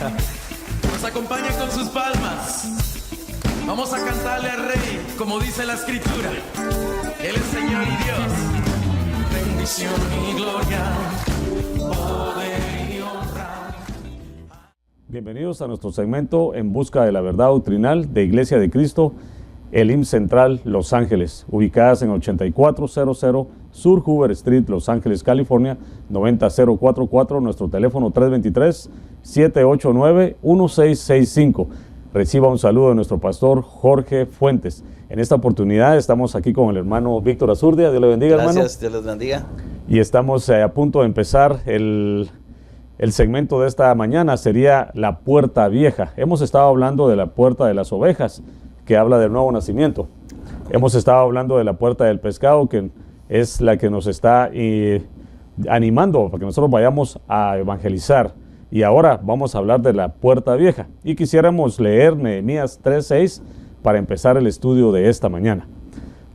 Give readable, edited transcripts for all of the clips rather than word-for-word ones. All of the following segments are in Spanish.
Nos acompaña con sus palmas. Vamos a cantarle al Rey, como dice la Escritura. Él es Señor y Dios. Bendición y gloria, poder y honra. Bienvenidos a nuestro segmento En Busca de la Verdad Doctrinal de Iglesia de Cristo, Elim Central, Los Ángeles, ubicadas en 8400 Sur Hoover Street, Los Ángeles, California, 90044, nuestro teléfono 323-789-1665. Reciba un saludo de nuestro pastor Jorge Fuentes. En esta oportunidad estamos aquí con el hermano Víctor Azurdia. Dios le bendiga, hermano. Gracias, Dios les bendiga. Y estamos a punto de empezar el segmento de esta mañana, sería la puerta vieja. Hemos estado hablando de la puerta de las ovejas, que habla del nuevo nacimiento. Hemos estado hablando de la puerta del pescado, que es la que nos está animando para que nosotros vayamos a evangelizar. Y ahora vamos a hablar de la puerta vieja. Y quisiéramos leer Nehemías 3:6 para empezar el estudio de esta mañana.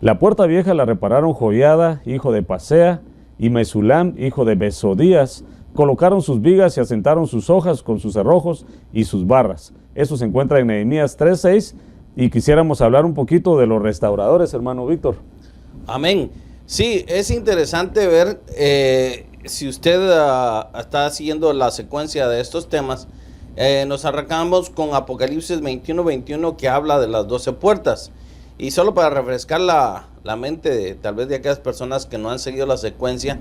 La puerta vieja la repararon Joiada, hijo de Pasea, y Mesulam, hijo de Besodías. Colocaron sus vigas y asentaron sus hojas con sus cerrojos y sus barras. Eso se encuentra en Nehemías 3:6. Y quisiéramos hablar un poquito de los restauradores, hermano Víctor. Amén. Sí, es interesante ver, si usted está siguiendo la secuencia de estos temas, nos arrancamos con Apocalipsis 21:21, que habla de las 12 puertas. Y solo para refrescar la mente tal vez de aquellas personas que no han seguido la secuencia,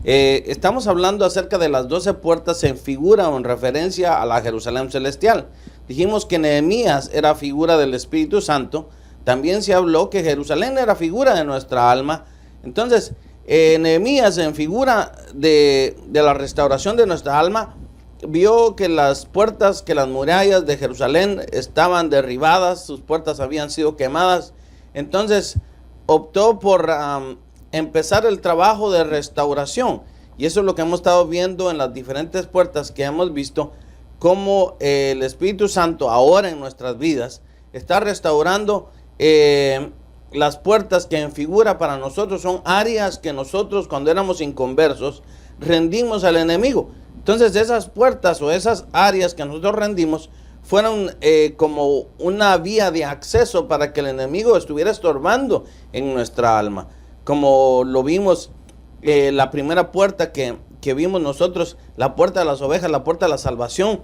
estamos hablando acerca de las 12 puertas en figura o en referencia a la Jerusalén celestial. Dijimos que Nehemías era figura del Espíritu Santo. También se habló que Jerusalén era figura de nuestra alma. Entonces, Nehemías, en figura de la restauración de nuestra alma, vio que las puertas, que las murallas de Jerusalén estaban derribadas, sus puertas habían sido quemadas. Entonces, optó por empezar el trabajo de restauración. Y eso es lo que hemos estado viendo en las diferentes puertas que hemos visto, cómo el Espíritu Santo ahora en nuestras vidas está restaurando las puertas que en figura para nosotros son áreas que nosotros, cuando éramos inconversos, rendimos al enemigo. Entonces esas puertas o esas áreas que nosotros rendimos fueron como una vía de acceso para que el enemigo estuviera estorbando en nuestra alma. Como lo vimos, la primera puerta que vimos nosotros, la puerta de las ovejas, la puerta de la salvación,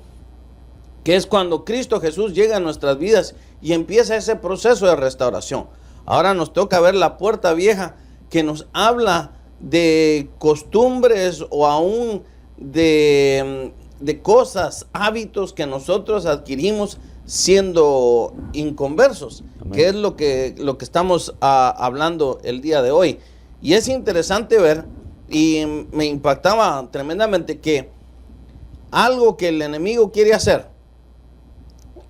que es cuando Cristo Jesús llega a nuestras vidas y empieza ese proceso de restauración. Ahora nos toca ver la puerta vieja, que nos habla de costumbres o aún de cosas, hábitos que nosotros adquirimos siendo inconversos. Amén. Que es lo que estamos hablando el día de hoy. Y es interesante ver, y me impactaba tremendamente, que algo que el enemigo quiere hacer,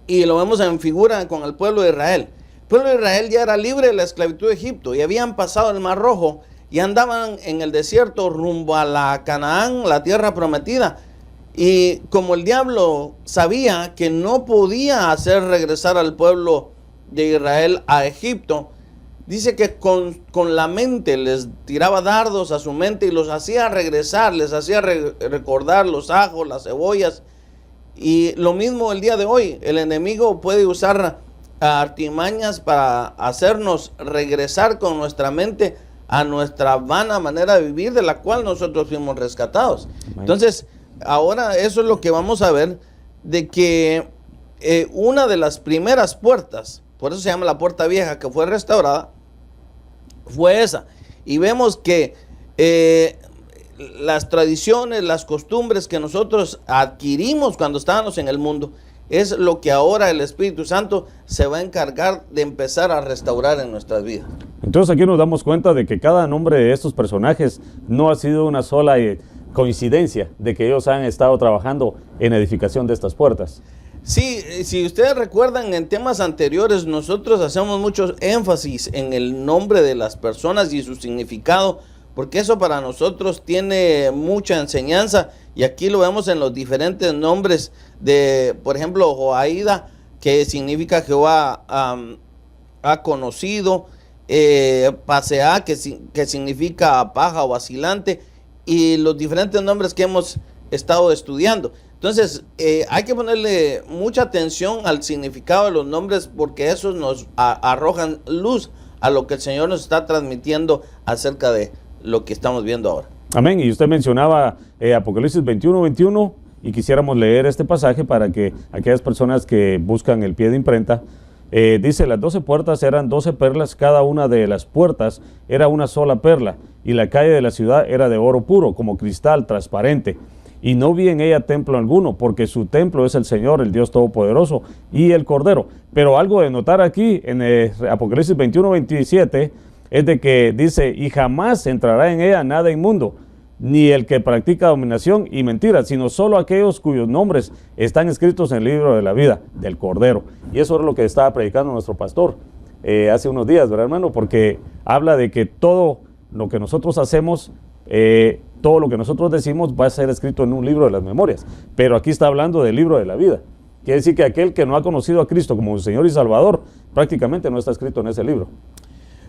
y lo vemos en figura con el pueblo de Israel. El pueblo de Israel ya era libre de la esclavitud de Egipto y habían pasado el Mar Rojo y andaban en el desierto rumbo a la Canaán, la tierra prometida. Y como el diablo sabía que no podía hacer regresar al pueblo de Israel a Egipto, dice que con la mente les tiraba dardos a su mente y los hacía regresar, les hacía recordar los ajos, las cebollas. Y lo mismo el día de hoy, el enemigo puede usar artimañas para hacernos regresar con nuestra mente a nuestra vana manera de vivir, de la cual nosotros fuimos rescatados. Entonces, ahora eso es lo que vamos a ver, de que una de las primeras puertas, por eso se llama la puerta vieja, que fue restaurada, fue esa. Y vemos que las tradiciones, las costumbres que nosotros adquirimos cuando estábamos en el mundo, es lo que ahora el Espíritu Santo se va a encargar de empezar a restaurar en nuestras vidas. Entonces aquí nos damos cuenta de que cada nombre de estos personajes no ha sido una sola coincidencia de que ellos han estado trabajando en edificación de estas puertas. Sí, si ustedes recuerdan, en temas anteriores nosotros hacemos mucho énfasis en el nombre de las personas y su significado, porque eso para nosotros tiene mucha enseñanza, y aquí lo vemos en los diferentes nombres de, por ejemplo, Joaída, que significa Jehová ha conocido, Paseá, que significa paja o vacilante, y los diferentes nombres que hemos estado estudiando. Entonces, hay que ponerle mucha atención al significado de los nombres, porque esos nos arrojan luz a lo que el Señor nos está transmitiendo acerca de lo que estamos viendo ahora. Amén. Y usted mencionaba Apocalipsis 21:21, y quisiéramos leer este pasaje para que aquellas personas que buscan el pie de imprenta, dice: las 12 puertas eran 12 perlas, cada una de las puertas era una sola perla, y la calle de la ciudad era de oro puro, como cristal transparente. Y no vi en ella templo alguno, porque su templo es el Señor, el Dios Todopoderoso, y el Cordero. Pero algo de notar aquí en Apocalipsis 21:27 es de que dice: y jamás entrará en ella nada inmundo, ni el que practica dominación y mentira, sino solo aquellos cuyos nombres están escritos en el libro de la vida del Cordero. Y eso es lo que estaba predicando nuestro pastor hace unos días, ¿verdad, hermano? Porque habla de que todo lo que nosotros hacemos, todo lo que nosotros decimos va a ser escrito en un libro de las memorias, pero aquí está hablando del libro de la vida. Quiere decir que aquel que no ha conocido a Cristo como su Señor y Salvador, prácticamente no está escrito en ese libro.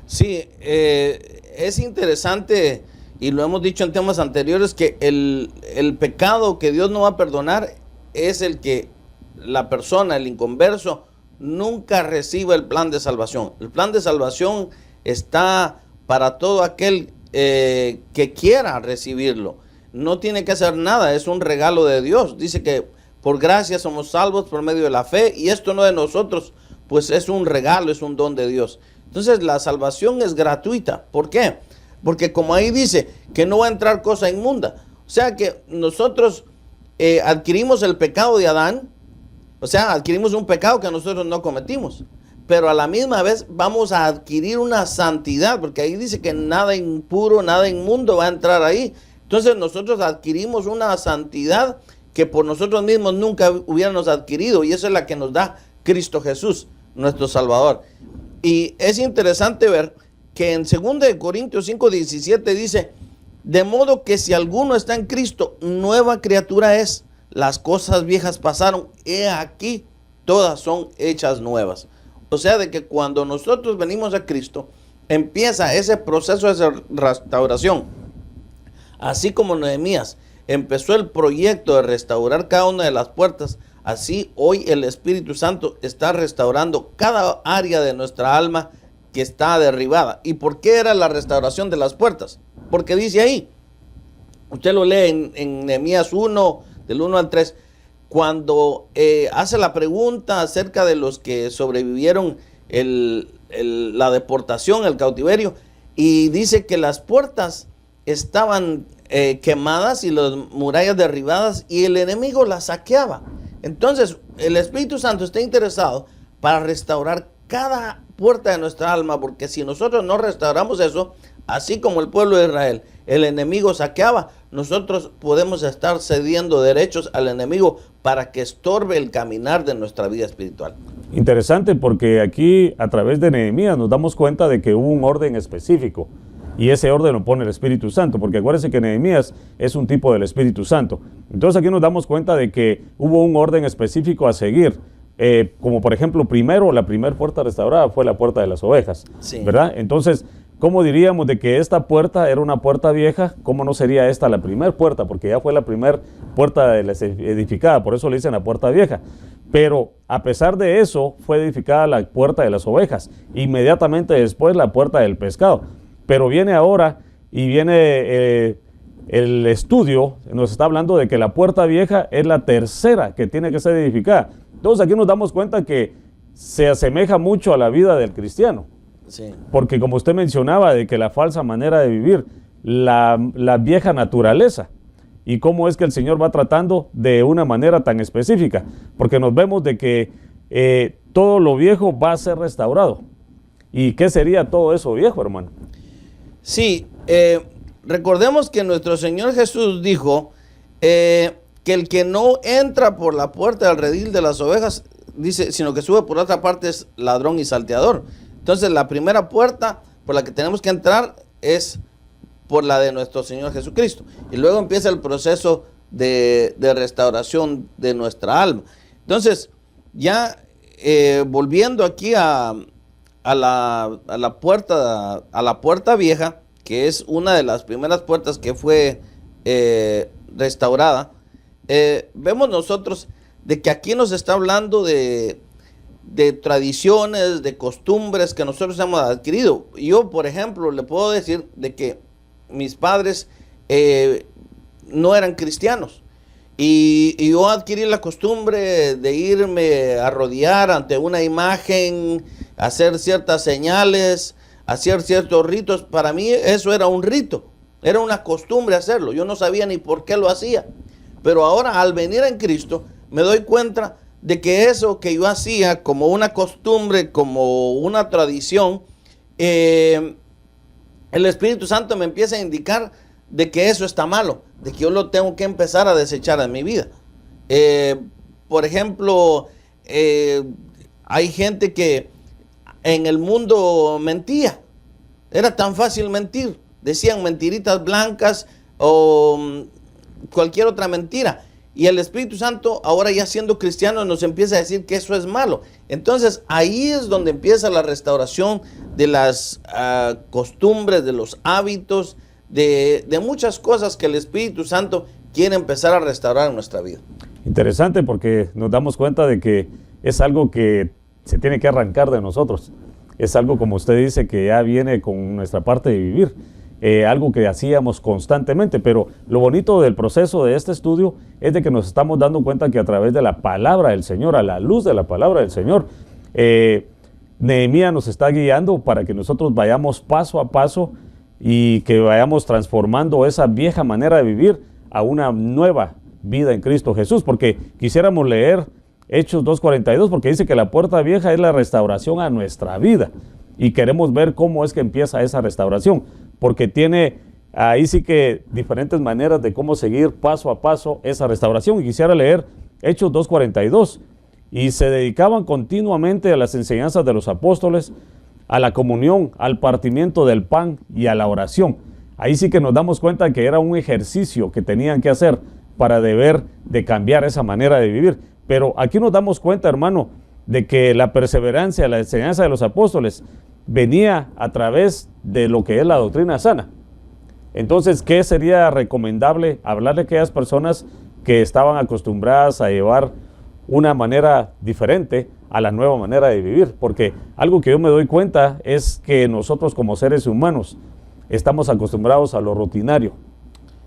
Sí, es interesante, y lo hemos dicho en temas anteriores, que el pecado que Dios no va a perdonar es el que la persona, el inconverso, nunca reciba el plan de salvación. El plan de salvación está para todo aquel que quiera recibirlo. No tiene que hacer nada, es un regalo de Dios. Dice que por gracia somos salvos por medio de la fe, y esto no de nosotros, pues es un regalo, es un don de Dios. Entonces la salvación es gratuita. ¿Por qué? Porque como ahí dice que no va a entrar cosa inmunda. O sea que nosotros adquirimos el pecado de Adán, o sea, adquirimos un pecado que nosotros no cometimos, pero a la misma vez vamos a adquirir una santidad, porque ahí dice que nada impuro, nada inmundo va a entrar ahí. Entonces nosotros adquirimos una santidad que por nosotros mismos nunca hubiéramos adquirido, y esa es la que nos da Cristo Jesús, nuestro Salvador. Y es interesante ver que en 2 Corintios 5:17 dice: de modo que si alguno está en Cristo, nueva criatura es, las cosas viejas pasaron, he aquí, todas son hechas nuevas. O sea, de que cuando nosotros venimos a Cristo, empieza ese proceso de restauración. Así como Nehemías empezó el proyecto de restaurar cada una de las puertas, así hoy el Espíritu Santo está restaurando cada área de nuestra alma que está derribada. ¿Y por qué era la restauración de las puertas? Porque dice ahí, usted lo lee en Nehemías 1, del 1 al 3, cuando hace la pregunta acerca de los que sobrevivieron la deportación, el cautiverio, y dice que las puertas estaban quemadas y las murallas derribadas, y el enemigo las saqueaba. Entonces el Espíritu Santo está interesado para restaurar cada puerta de nuestra alma, porque si nosotros no restauramos eso, así como el pueblo de Israel, el enemigo saqueaba, nosotros podemos estar cediendo derechos al enemigo para que estorbe el caminar de nuestra vida espiritual. Interesante, porque aquí a través de Nehemías nos damos cuenta de que hubo un orden específico, y ese orden lo pone el Espíritu Santo, porque acuérdense que Nehemías es un tipo del Espíritu Santo. Entonces aquí nos damos cuenta de que hubo un orden específico a seguir. Como por ejemplo, la primera puerta restaurada fue la puerta de las ovejas, sí, ¿verdad? Entonces, ¿cómo diríamos de que esta puerta era una puerta vieja? ¿Cómo no sería esta la primera puerta? Porque ya fue la primera puerta edificada, por eso le dicen la puerta vieja. Pero a pesar de eso, fue edificada la puerta de las ovejas, inmediatamente después la puerta del pescado. Pero viene ahora y viene el estudio, nos está hablando de que la puerta vieja es la tercera que tiene que ser edificada. Entonces aquí nos damos cuenta que se asemeja mucho a la vida del cristiano. Sí. Porque como usted mencionaba, de que la falsa manera de vivir, la vieja naturaleza, y cómo es que el Señor va tratando de una manera tan específica, porque nos vemos de que todo lo viejo va a ser restaurado. ¿Y qué sería todo eso viejo, hermano? Sí, recordemos que nuestro Señor Jesús dijo que el que no entra por la puerta del redil de las ovejas, dice, sino que sube por otra parte, es ladrón y salteador. Entonces la primera puerta por la que tenemos que entrar es por la de nuestro Señor Jesucristo. Y luego empieza el proceso de restauración de nuestra alma. Entonces, ya volviendo aquí a la puerta vieja, que es una de las primeras puertas que fue restaurada, vemos nosotros de que aquí nos está hablando de tradiciones, de costumbres que nosotros hemos adquirido. Yo, por ejemplo, le puedo decir de que mis padres no eran cristianos. Y yo adquirí la costumbre de irme a arrodillar ante una imagen, hacer ciertas señales, hacer ciertos ritos. Para mí eso era un rito, era una costumbre hacerlo. Yo no sabía ni por qué lo hacía. Pero ahora, al venir en Cristo, me doy cuenta de que eso que yo hacía como una costumbre, como una tradición, el Espíritu Santo me empieza a indicar de que eso está malo, de que yo lo tengo que empezar a desechar en mi vida. Por ejemplo, hay gente que en el mundo mentía. Era tan fácil mentir. Decían mentiritas blancas o cualquier otra mentira. Y el Espíritu Santo, ahora ya siendo cristiano, nos empieza a decir que eso es malo. Entonces, ahí es donde empieza la restauración de las costumbres, de los hábitos, de muchas cosas que el Espíritu Santo quiere empezar a restaurar en nuestra vida. Interesante, porque nos damos cuenta de que es algo que se tiene que arrancar de nosotros. Es algo, como usted dice, que ya viene con nuestra parte de vivir. Algo que hacíamos constantemente, pero lo bonito del proceso de este estudio es de que nos estamos dando cuenta que a través de la palabra del Señor, a la luz de la palabra del Señor, Nehemías nos está guiando para que nosotros vayamos paso a paso y que vayamos transformando esa vieja manera de vivir a una nueva vida en Cristo Jesús, porque quisiéramos leer Hechos 2:42, porque dice que la puerta vieja es la restauración a nuestra vida, y queremos ver cómo es que empieza esa restauración, porque tiene ahí sí que diferentes maneras de cómo seguir paso a paso esa restauración. Y quisiera leer Hechos 2:42. Y se dedicaban continuamente a las enseñanzas de los apóstoles, a la comunión, al partimiento del pan y a la oración. Ahí sí que nos damos cuenta que era un ejercicio que tenían que hacer para deber de cambiar esa manera de vivir. Pero aquí nos damos cuenta, hermano, de que la perseverancia, la enseñanza de los apóstoles venía a través de lo que es la doctrina sana. Entonces, ¿qué sería recomendable hablarle a aquellas personas que estaban acostumbradas a llevar una manera diferente a la nueva manera de vivir? Porque algo que yo me doy cuenta es que nosotros como seres humanos estamos acostumbrados a lo rutinario.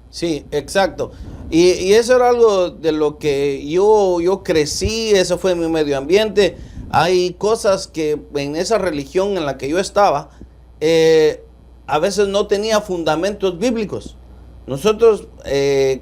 Sí, exacto. Y eso era algo de lo que yo crecí, eso fue mi medio ambiente. Hay cosas que en esa religión en la que yo estaba, a veces no tenía fundamentos bíblicos. Nosotros,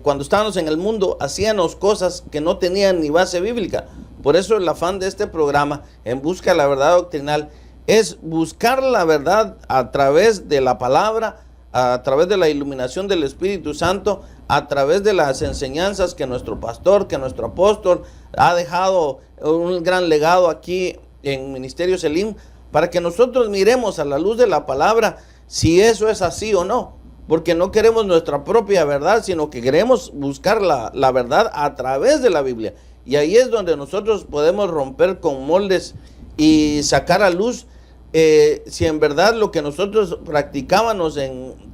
cuando estábamos en el mundo, hacíamos cosas que no tenían ni base bíblica. Por eso el afán de este programa, En Busca de la Verdad Doctrinal, es buscar la verdad a través de la palabra, a través de la iluminación del Espíritu Santo, a través de las enseñanzas que nuestro pastor, que nuestro apóstol ha dejado un gran legado aquí en Ministerio Selim, para que nosotros miremos a la luz de la palabra si eso es así o no, porque no queremos nuestra propia verdad, sino que queremos buscar la verdad a través de la Biblia. Y ahí es donde nosotros podemos romper con moldes y sacar a luz si en verdad lo que nosotros practicábamos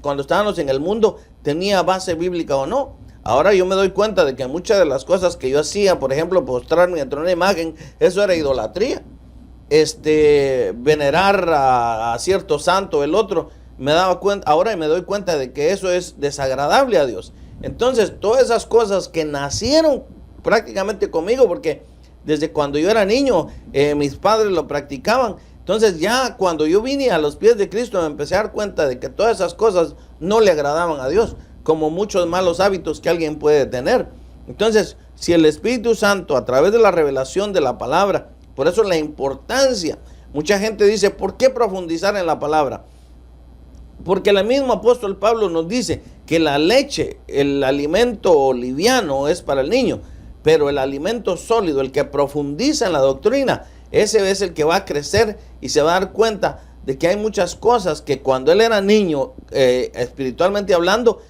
cuando estábamos en el mundo tenía base bíblica o no. Ahora yo me doy cuenta de que muchas de las cosas que yo hacía, por ejemplo, postrarme ante una imagen, eso era idolatría. Venerar a cierto santo, el otro, me daba cuenta, ahora me doy cuenta de que eso es desagradable a Dios. Entonces, todas esas cosas que nacieron prácticamente conmigo, porque desde cuando yo era niño, mis padres lo practicaban. Entonces ya cuando yo vine a los pies de Cristo me empecé a dar cuenta de que todas esas cosas no le agradaban a Dios, como muchos malos hábitos que alguien puede tener. Entonces, si el Espíritu Santo a través de la revelación de la palabra, por eso la importancia, mucha gente dice, ¿por qué profundizar en la palabra? Porque el mismo apóstol Pablo nos dice que la leche, el alimento liviano es para el niño, pero el alimento sólido, el que profundiza en la doctrina, ese es el que va a crecer y se va a dar cuenta de que hay muchas cosas que cuando él era niño, espiritualmente hablando,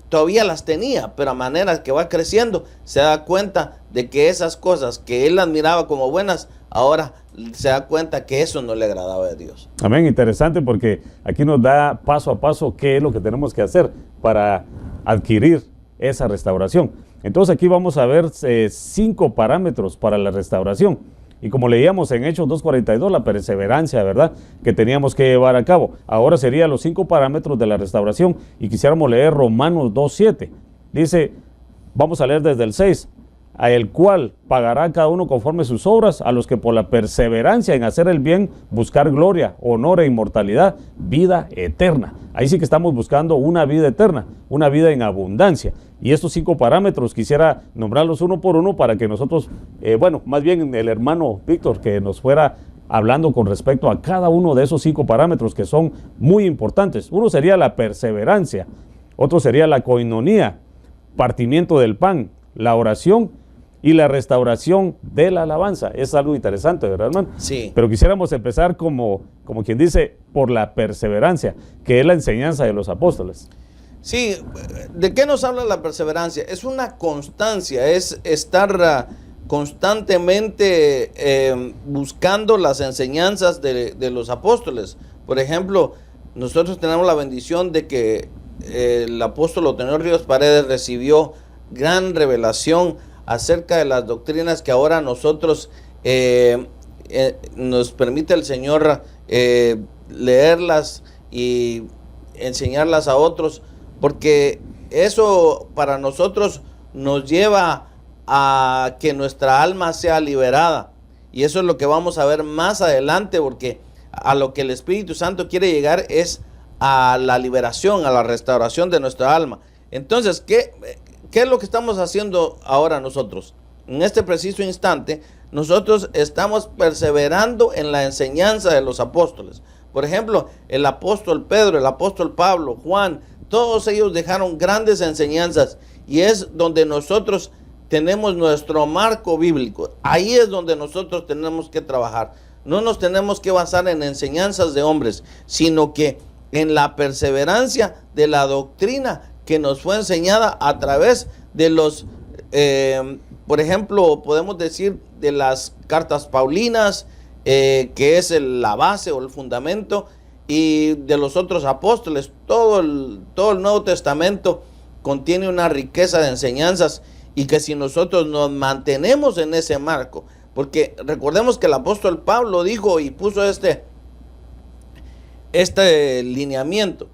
todavía las tenía, pero a manera que va creciendo, se da cuenta de que esas cosas que él admiraba como buenas, ahora se da cuenta que eso no le agradaba a Dios. Amén, interesante, porque aquí nos da paso a paso qué es lo que tenemos que hacer para adquirir esa restauración. Entonces aquí vamos a ver 5 parámetros para la restauración. Y como leíamos en Hechos 2:42, la perseverancia, ¿verdad?, que teníamos que llevar a cabo. Ahora serían los 5 parámetros de la restauración. Y quisiéramos leer Romanos 2:7. Dice, vamos a leer desde el 6. A el cual pagará cada uno conforme sus obras, a los que por la perseverancia en hacer el bien, buscar gloria, honor e inmortalidad, vida eterna. Ahí sí que estamos buscando una vida eterna, una vida en abundancia. Y estos 5 parámetros quisiera nombrarlos uno por uno para que nosotros, más bien el hermano Víctor, que nos fuera hablando con respecto a cada uno de esos 5 parámetros que son muy importantes. Uno sería la perseverancia, otro sería la coinonía, partimiento del pan, la oración y la restauración de la alabanza. Es algo interesante, ¿verdad, hermano? Sí. Pero quisiéramos empezar como quien dice, por la perseverancia, que es la enseñanza de los apóstoles. Sí, ¿de qué nos habla la perseverancia? Es una constancia, es estar constantemente buscando las enseñanzas de los apóstoles. Por ejemplo, nosotros tenemos la bendición de que el apóstol Otoniel Ríos Paredes recibió gran revelación acerca de las doctrinas que ahora nosotros nos permite el Señor leerlas y enseñarlas a otros, porque eso para nosotros nos lleva a que nuestra alma sea liberada, y eso es lo que vamos a ver más adelante, porque a lo que el Espíritu Santo quiere llegar es a la liberación, a la restauración de nuestra alma. Entonces, ¿qué es lo que estamos haciendo ahora nosotros? En este preciso instante, nosotros estamos perseverando en la enseñanza de los apóstoles. Por ejemplo, el apóstol Pedro, el apóstol Pablo, Juan, todos ellos dejaron grandes enseñanzas, y es donde nosotros tenemos nuestro marco bíblico. Ahí es donde nosotros tenemos que trabajar. No nos tenemos que basar en enseñanzas de hombres, sino que en la perseverancia de la doctrina que nos fue enseñada a través de los, por ejemplo, podemos decir de las cartas paulinas, que es la base o el fundamento, y de los otros apóstoles. Todo el Nuevo Testamento contiene una riqueza de enseñanzas, y que si nosotros nos mantenemos en ese marco, porque recordemos que el apóstol Pablo dijo y puso este lineamiento,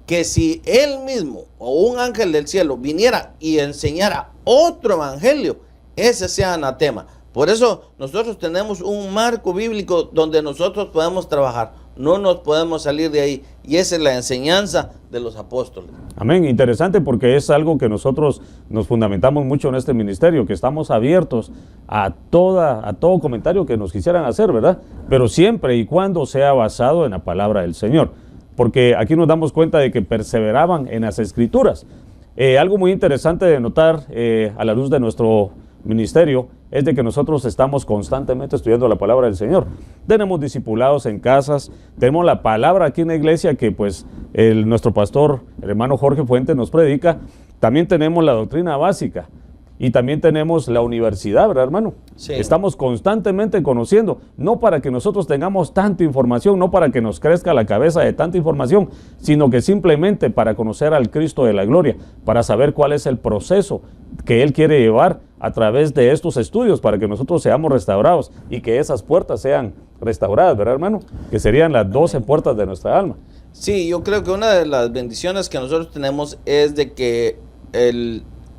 que si él mismo o un ángel del cielo viniera y enseñara otro evangelio, ese sea anatema. Por eso nosotros tenemos un marco bíblico donde nosotros podemos trabajar, no nos podemos salir de ahí, y esa es la enseñanza de los apóstoles. Amén, interesante, porque es algo que nosotros nos fundamentamos mucho en este ministerio, que estamos abiertos a todo comentario que nos quisieran hacer, ¿verdad? Pero siempre y cuando sea basado en la palabra del Señor, porque aquí nos damos cuenta de que perseveraban en las Escrituras. Algo muy interesante de notar a la luz de nuestro ministerio es de que nosotros estamos constantemente estudiando la palabra del Señor. Tenemos discipulados en casas, tenemos la palabra aquí en la iglesia que pues nuestro pastor, el hermano Jorge Fuentes, nos predica. También tenemos la doctrina básica y también tenemos la universidad, ¿verdad, hermano? Sí. Estamos constantemente conociendo, no para que nosotros tengamos tanta información, no para que nos crezca la cabeza de tanta información, sino que simplemente para conocer al Cristo de la gloria, para saber cuál es el proceso que Él quiere llevar a través de estos estudios para que nosotros seamos restaurados y que esas puertas sean restauradas, ¿verdad, hermano? Que serían las 12 puertas de nuestra alma. Sí, yo creo que una de las bendiciones que nosotros tenemos es de que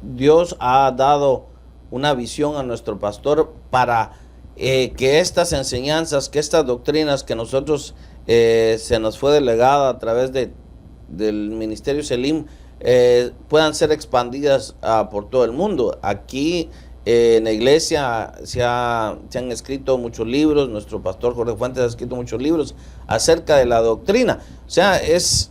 Dios ha dado una visión a nuestro pastor para que estas enseñanzas, que estas doctrinas que nosotros se nos fue delegada a través del Ministerio Selim, puedan ser expandidas por todo el mundo. Aquí en la iglesia se han escrito muchos libros, nuestro pastor Jorge Fuentes ha escrito muchos libros acerca de la doctrina. O sea, es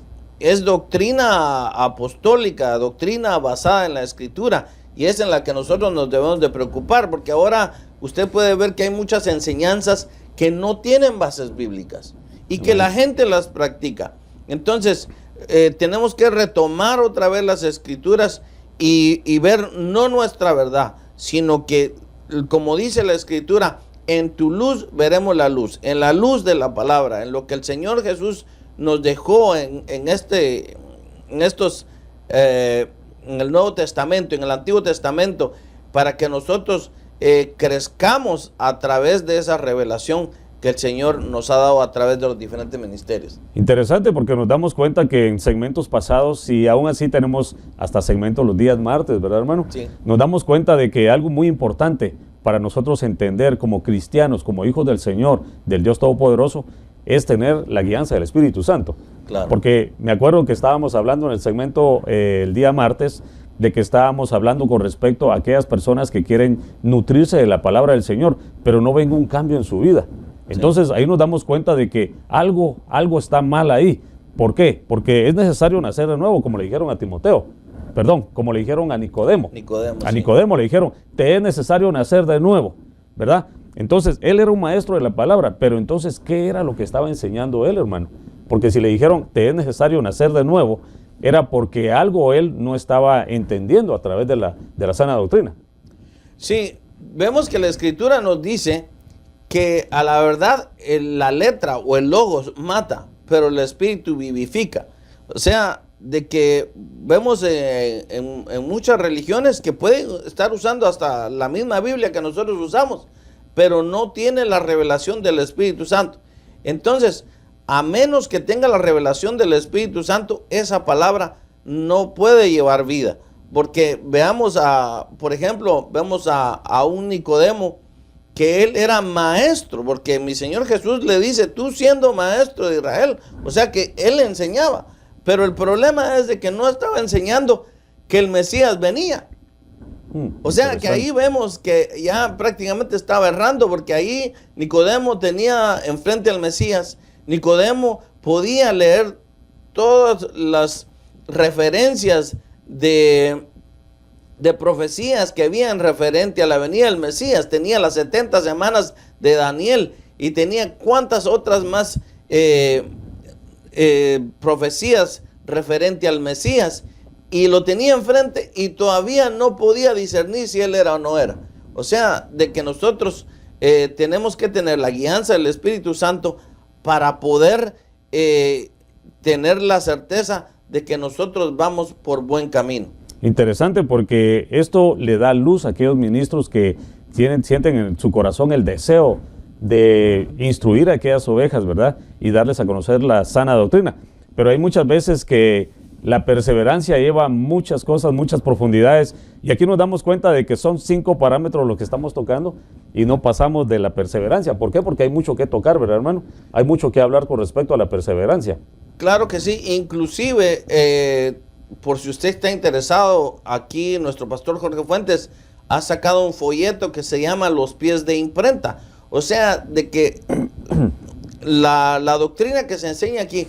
doctrina apostólica, doctrina basada en la Escritura, y es en la que nosotros nos debemos de preocupar, porque ahora usted puede ver que hay muchas enseñanzas que no tienen bases bíblicas y que la gente las practica. Entonces, tenemos que retomar otra vez las Escrituras y ver no nuestra verdad, sino que, como dice la Escritura, en tu luz veremos la luz, en la luz de la palabra, en lo que el Señor Jesús nos dejó en estos en el Nuevo Testamento, en el Antiguo Testamento, para que nosotros crezcamos a través de esa revelación que el Señor nos ha dado a través de los diferentes ministerios. Interesante, porque nos damos cuenta que en segmentos pasados, y aún así tenemos hasta segmentos los días martes, ¿verdad, hermano? Sí. Nos damos cuenta de que algo muy importante para nosotros entender como cristianos, como hijos del Señor, del Dios Todopoderoso, es tener la guianza del Espíritu Santo. Claro. Porque me acuerdo que estábamos hablando en el segmento el día martes, de que estábamos hablando con respecto a aquellas personas que quieren nutrirse de la palabra del Señor, pero no ven un cambio en su vida. Entonces ahí nos damos cuenta de que algo está mal ahí. ¿Por qué? Porque es necesario nacer de nuevo, como le dijeron a Timoteo. Perdón, como le dijeron a Nicodemo. A Nicodemo le dijeron, te es necesario nacer de nuevo, ¿verdad? Entonces, él era un maestro de la palabra, pero entonces, ¿qué era lo que estaba enseñando él, hermano? Porque si le dijeron, te es necesario nacer de nuevo, era porque algo él no estaba entendiendo a través de la sana doctrina. Sí, vemos que la Escritura nos dice que a la verdad la letra o el logos mata, pero el Espíritu vivifica. O sea, de que vemos en muchas religiones que pueden estar usando hasta la misma Biblia que nosotros usamos, pero no tiene la revelación del Espíritu Santo. Entonces, a menos que tenga la revelación del Espíritu Santo, esa palabra no puede llevar vida. Porque veamos por ejemplo, vemos a un Nicodemo, que él era maestro, porque mi Señor Jesús le dice, tú siendo maestro de Israel, o sea que él enseñaba, pero el problema es de que no estaba enseñando que el Mesías venía. O sea que ahí vemos que ya prácticamente estaba errando, porque ahí Nicodemo tenía enfrente al Mesías. Nicodemo podía leer todas las referencias de profecías que habían referente a la venida del Mesías. Tenía las 70 semanas de Daniel y tenía cuantas otras más profecías referente al Mesías, y lo tenía enfrente y todavía no podía discernir si él era o no era. O sea, de que nosotros tenemos que tener la guianza del Espíritu Santo para poder tener la certeza de que nosotros vamos por buen camino. Interesante, porque esto le da luz a aquellos ministros que sienten en su corazón el deseo de instruir a aquellas ovejas, ¿verdad? Y darles a conocer la sana doctrina. Pero hay muchas veces que la perseverancia lleva muchas cosas, muchas profundidades, y aquí nos damos cuenta de que son 5 parámetros los que estamos tocando y no pasamos de la perseverancia. ¿Por qué? Porque hay mucho que tocar, ¿verdad, hermano? Hay mucho que hablar con respecto a la perseverancia. Claro que sí, inclusive, por si usted está interesado, aquí nuestro pastor Jorge Fuentes ha sacado un folleto que se llama Los pies de imprenta. O sea, de que la doctrina que se enseña aquí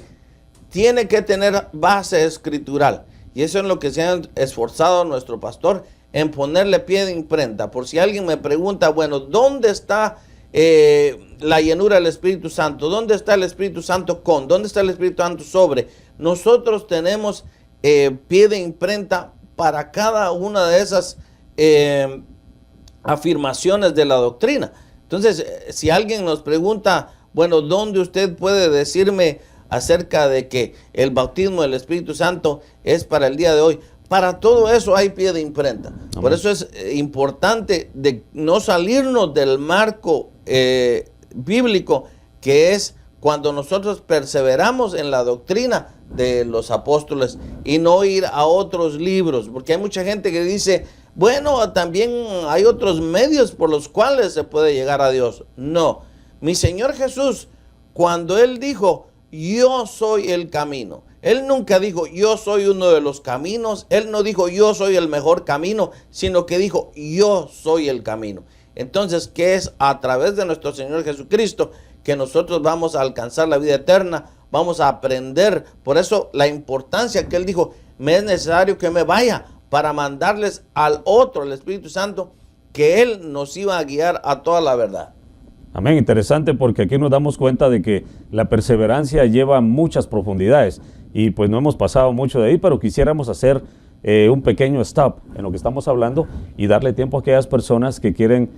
tiene que tener base escritural. Y eso es lo que se ha esforzado nuestro pastor en ponerle pie de imprenta. Por si alguien me pregunta, bueno, ¿dónde está la llenura del Espíritu Santo? ¿Dónde está el Espíritu Santo con? ¿Dónde está el Espíritu Santo sobre? Nosotros tenemos pie de imprenta para cada una de esas afirmaciones de la doctrina. Entonces, si alguien nos pregunta, bueno, ¿dónde usted puede decirme acerca de que el bautismo del Espíritu Santo es para el día de hoy? Para todo eso hay pie de imprenta. Amén. Por eso es importante de no salirnos del marco bíblico, que es cuando nosotros perseveramos en la doctrina de los apóstoles y no ir a otros libros, porque hay mucha gente que dice, bueno, también hay otros medios por los cuales se puede llegar a Dios. No, mi Señor Jesús, cuando Él dijo, yo soy el camino, Él nunca dijo, yo soy uno de los caminos. Él no dijo, yo soy el mejor camino, sino que dijo, yo soy el camino. Entonces, ¿qué es? A través de nuestro Señor Jesucristo que nosotros vamos a alcanzar la vida eterna, vamos a aprender. Por eso la importancia que Él dijo, me es necesario que me vaya para mandarles al otro, el Espíritu Santo, que Él nos iba a guiar a toda la verdad. Amén, interesante, porque aquí nos damos cuenta de que la perseverancia lleva muchas profundidades y pues no hemos pasado mucho de ahí, pero quisiéramos hacer un pequeño stop en lo que estamos hablando y darle tiempo a aquellas personas que quieren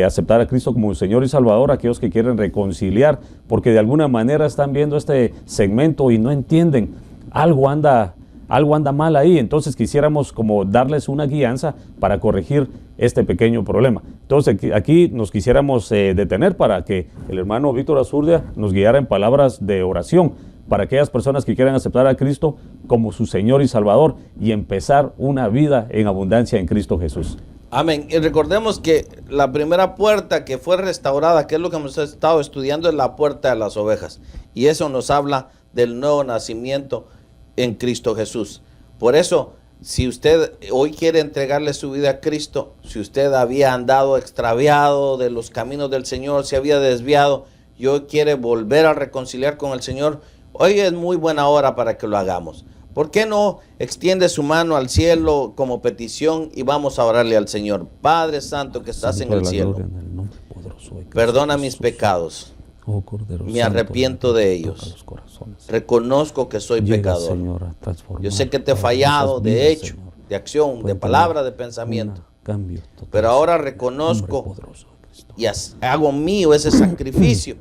aceptar a Cristo como Señor y Salvador, aquellos que quieren reconciliar, porque de alguna manera están viendo este segmento y no entienden, algo anda algo anda mal ahí, entonces quisiéramos como darles una guianza para corregir este pequeño problema. Entonces aquí nos quisiéramos detener para que el hermano Víctor Azurdia nos guiara en palabras de oración para aquellas personas que quieran aceptar a Cristo como su Señor y Salvador y empezar una vida en abundancia en Cristo Jesús. Amén. Y recordemos que la primera puerta que fue restaurada, que es lo que hemos estado estudiando, es la puerta de las ovejas. Y eso nos habla del nuevo nacimiento en Cristo Jesús. Por eso, si usted hoy quiere entregarle su vida a Cristo, si usted había andado extraviado de los caminos del Señor, se había desviado y hoy quiere volver a reconciliar con el Señor, hoy es muy buena hora para que lo hagamos. ¿Por qué no extiende su mano al cielo como petición y vamos a orarle al Señor? Padre Santo que estás en el cielo, perdona mis pecados, me arrepiento de ellos, reconozco que soy pecador. Yo sé que te he fallado de hecho, de acción, de palabra, de pensamiento, pero ahora reconozco y hago mío ese sacrificio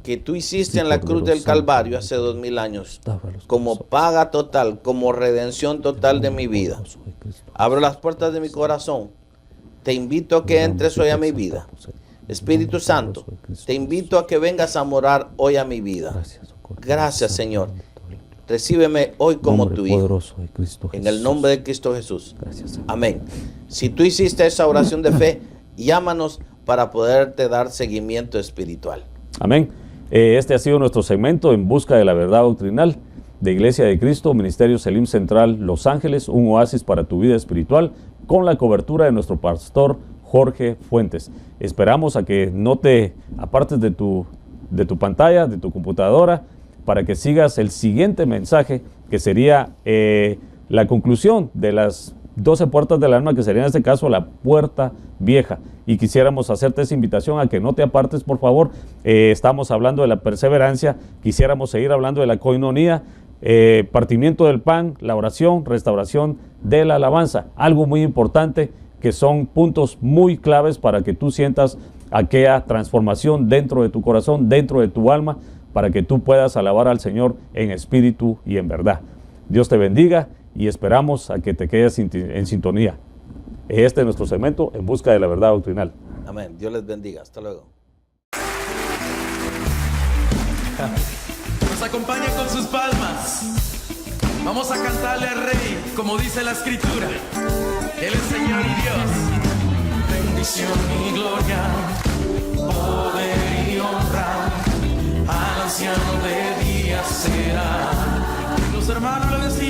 que tú hiciste en la cruz del Calvario hace 2000 años, como paga total, como redención total de mi vida. Abro las puertas de mi corazón, te invito a que entres hoy a mi vida. Espíritu Santo, te invito a que vengas a morar hoy a mi vida. Gracias, Señor. Recíbeme hoy como tu hijo, en el nombre de Cristo Jesús. Amén. Si tú hiciste esa oración de fe, llámanos para poderte dar seguimiento espiritual. Amén. Este ha sido nuestro segmento En Busca de la Verdad Doctrinal de Iglesia de Cristo, Ministerio Selim Central, Los Ángeles, un oasis para tu vida espiritual, con la cobertura de nuestro pastor Jorge Fuentes. Esperamos a que no te apartes de tu pantalla, de tu computadora, para que sigas el siguiente mensaje, que sería la conclusión de las 12 puertas del alma, que sería en este caso la puerta vieja. Y quisiéramos hacerte esa invitación a que no te apartes, por favor. Estamos hablando de la perseverancia, quisiéramos seguir hablando de la coinonía, partimiento del pan, la oración, restauración de la alabanza. Algo muy importante, que son puntos muy claves para que tú sientas aquella transformación dentro de tu corazón, dentro de tu alma, para que tú puedas alabar al Señor en espíritu y en verdad. Dios te bendiga y esperamos a que te quedes en sintonía. Este es nuestro segmento En Busca de la Verdad Doctrinal. Amén. Dios les bendiga. Hasta luego. Nos acompaña con sus palmas. Vamos a cantarle al Rey, como dice la Escritura. Él es Señor y Dios. Bendición y gloria, poder y honra, al anciano de días será. Los hermanos le decimos.